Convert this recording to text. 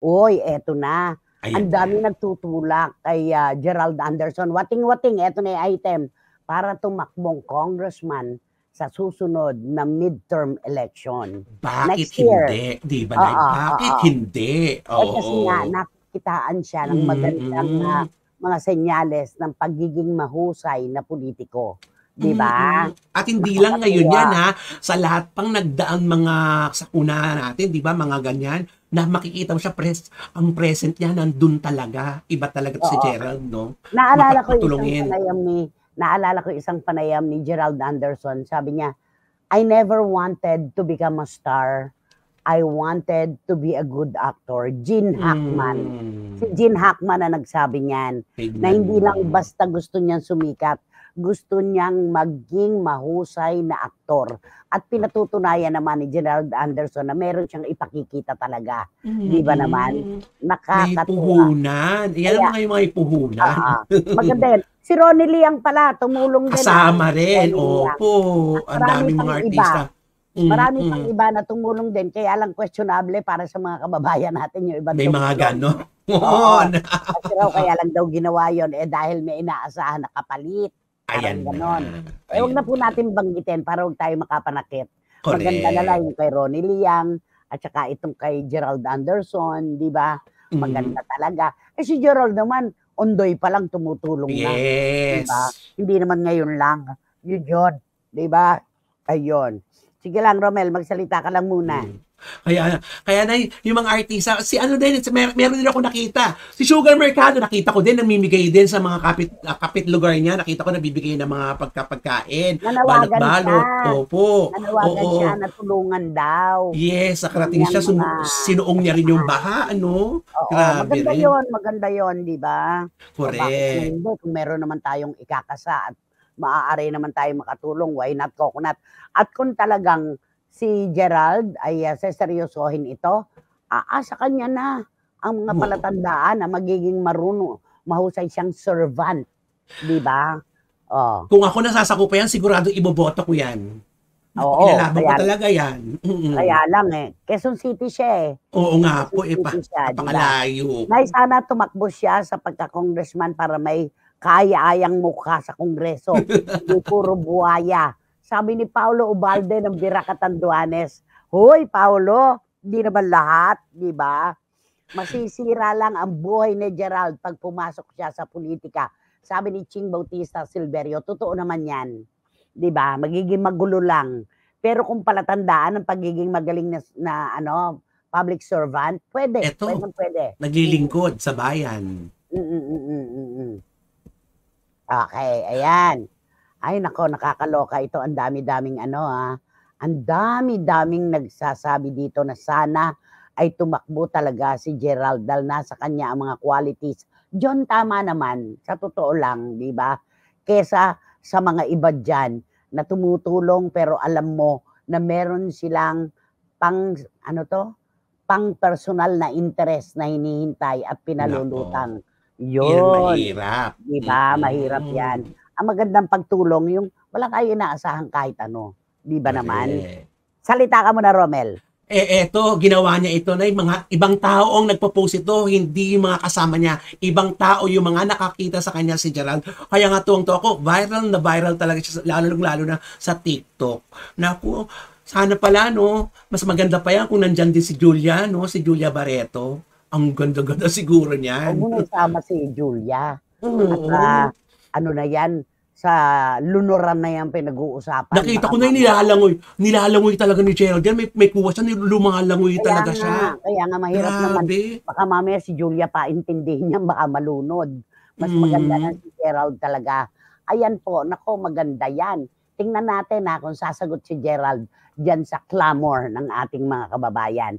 Uy, eto na. Ayan Ang na. daming nagtutulak kay, Gerald Anderson. Wating-wating, eto na yung item, para tumakbong congressman sa susunod na midterm election. Bakit Next year. hindi? 'Di ba, Nay? Oo, Bakit oo. hindi? Eh, kasi nga Oo. nakikitaan siya ng magandang, Mm. mga senyales ng pagiging mahusay na politiko, 'di ba? Mm. At hindi lang ngayon Nakakatuwa. 'yan, sa lahat pang nagdaang mga sakuna natin, 'di ba, mga ganyan, na makikita mo siya ang present niya nandun talaga. Iba talaga 'to si Oo. Gerald 'no, Naalala ko yung isang matulungin. panayam ni Gerald Anderson, sabi niya, "I never wanted to become a star. I wanted to be a good actor." Gene Hackman. Si Hmm. Gene Hackman ang nagsabi niyan, na Tignan hindi mo. lang basta gusto niyang sumikat, gusto niyang maging mahusay na aktor. At pinatutunayan naman ni Gerald Anderson na meron siyang ipakikita talaga, 'di ba naman? Mm. May Nakakatuwa. puhunan. Yan Kaya ang mga may puhunan. oo, maganda yun. Si Ronnie Liang pala tumulong din, Kasama si rin, Ronnie Liang. opo. At Ang daming mga artista. marami pang Mm. iba na tumulong din kaya lang questionable para sa mga kababayan natin yung ibang May mga tumulong. gano'n. Oo, kasi raw kaya lang daw ginawa yun, eh, dahil may inaasahan na kapalit, parang Ayan na, gano'n. Eh, wag na ayan po na. natin banggitin para wag tayong makapanakit. Maganda na lang Correct. yung kay Ronnie Liang at saka itong kay Gerald Anderson, 'di ba? Mm. Maganda talaga. Eh, si Gerald naman, ondoy pa lang tumutulong na, 'di ba? Yes. Hindi naman ngayon lang, yun, 'di ba? Ayun. Sige lang Romel, magsalita ka lang muna. Hmm. Kaya kaya Nay, yung mga artista, si ano din, meron din akong nakita, si Sugar Mercado nakita ko din namimigay din sa mga kapit lugar niya, nakita ko nagbibigay ng mga pagkain, Nanawagan siya. balot-balot, opo, Nanawagan siya oo. na tulungan daw Yes, yung nakarating kanyang siya, mga sinuong niya rin yung kasamahan. baha ano, Oo, grabe rin. maganda yon, 'di ba? O bakit naman Correct. hindi kung meron naman tayong ikakasa at maaari naman tayong makatulong, why not coconut? At kung talagang si Gerald ay, seseryosohin ito, sa kanya na ang mga Oo. palatandaan na magiging mahusay siyang servant, 'di ba? Oh, Kung ako nasasakupan yan, siguradong iboboto ko yan. Naku, oo, ilalaban ko talaga yan. kaya lang, eh, Quezon City siya, eh. Oo nga po, Quezon City siya, 'di ba? napakalayo. Nay, sana tumakbo siya sa pagka-congressman para may kaaya-ayang mukha sa Kongreso, hindi puro buwaya. Sabi ni Paulo Ubalde ng Bira Catanduanes, "Hoy Paulo, hindi naman lahat, 'di ba? Masisira lang ang buhay ni Gerald 'pag pumasok siya sa politika." Sabi ni Ching Bautista Silverio, totoo naman 'yan, 'di ba? Magiging magulo lang. Pero kung palatandaan ng pagiging magaling na ano, public servant, puwede, Eto, puwedeng-puwede. Mm. naglilingkod sa bayan. Mm. Okey, ayan. Ay naku, nakakaloka ito, ang dami-daming ano, ang dami-daming nagsasabi dito na sana ay tumakbo talaga si Gerald dahil nasa kanya ang mga qualities. Diyon tama naman, sa totoo lang, 'di ba? Kesa sa mga iba diyan na tumutulong pero alam mo na meron silang pang ano 'to, pang-personal na interes na hinihintay at Naku, pinalulutang. yan ang Yun. mahirap. 'Di ba, mahirap 'yan. Ang magandang pagtulong yung wala tayong inaasahang kahit ano, 'di ba naman? Correct. Salita ka muna Romel. Eto, ginawa niya ito na yung mga ibang tao ang nagpo-post ito, hindi yung mga kasama niya. Ibang tao yung mga nakakita sa kanya si Gerald. Kaya nga tuwang-tuwa ako, viral na viral talaga siya, lalo na sa TikTok. Naku, sana pala, no, mas maganda pa yan kung nandyan din si Julia, no, si Julia Barreto. Ang ganda-ganda siguro Huwag niyan. mo na isama si Julia at, Oo. ano na 'yan, sa lunuran na 'yan pinag-uusapan Nakita baka ko na yung mamaya nilalangoy talaga ni Gerald yan, may kuha siya, lumalangoy talaga siya. kaya nga mahirap naman. Grabe. Baka mamaya si Julia paintindihin niyan baka malunod. Mas maganda na Mm. si Gerald talaga. Ayan po, naku maganda 'yan. Tingnan natin, kung sasagot si Gerald diyan sa clamor ng ating mga kababayan.